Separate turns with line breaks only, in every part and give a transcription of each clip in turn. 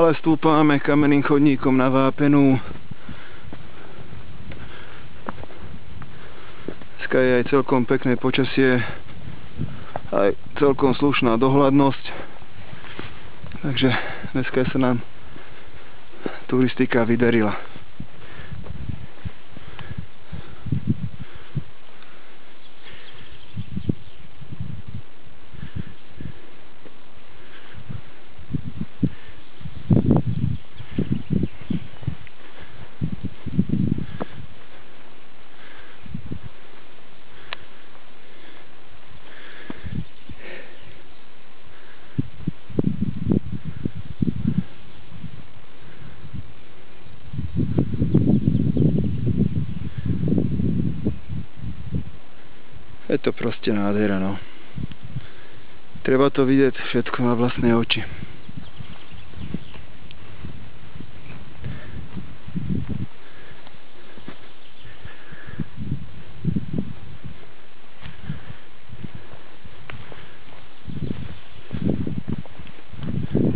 Stále stúpame kamenným chodníkom na Vápenú. Dneska je aj celkom pekné počasie, aj celkom slušná dohľadnosť, takže dneska sa nám turistika vydarila. Je to proste nádhera, no. Treba to vidieť všetko na vlastné oči.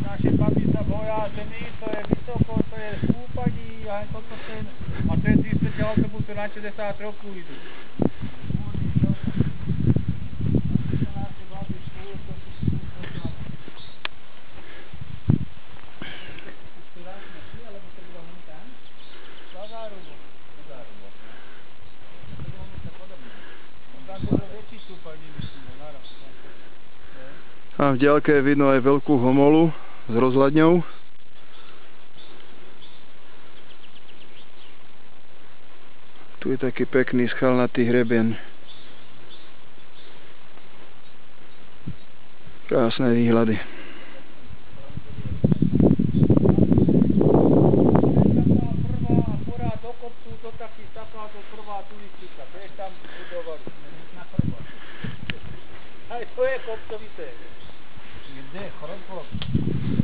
Naše babi sa boja zemi, to je vysoko, to je stúpaní a toto ten, a to je 30 autobusov na 60 rokov idú.
A v diaľke je vidno aj veľkú homolu s rozhľadňou. Tu je taký pekný skalnatý hrebeň. Krásne výhľady.
Aj to je kopcovité. Kde? Chorobko?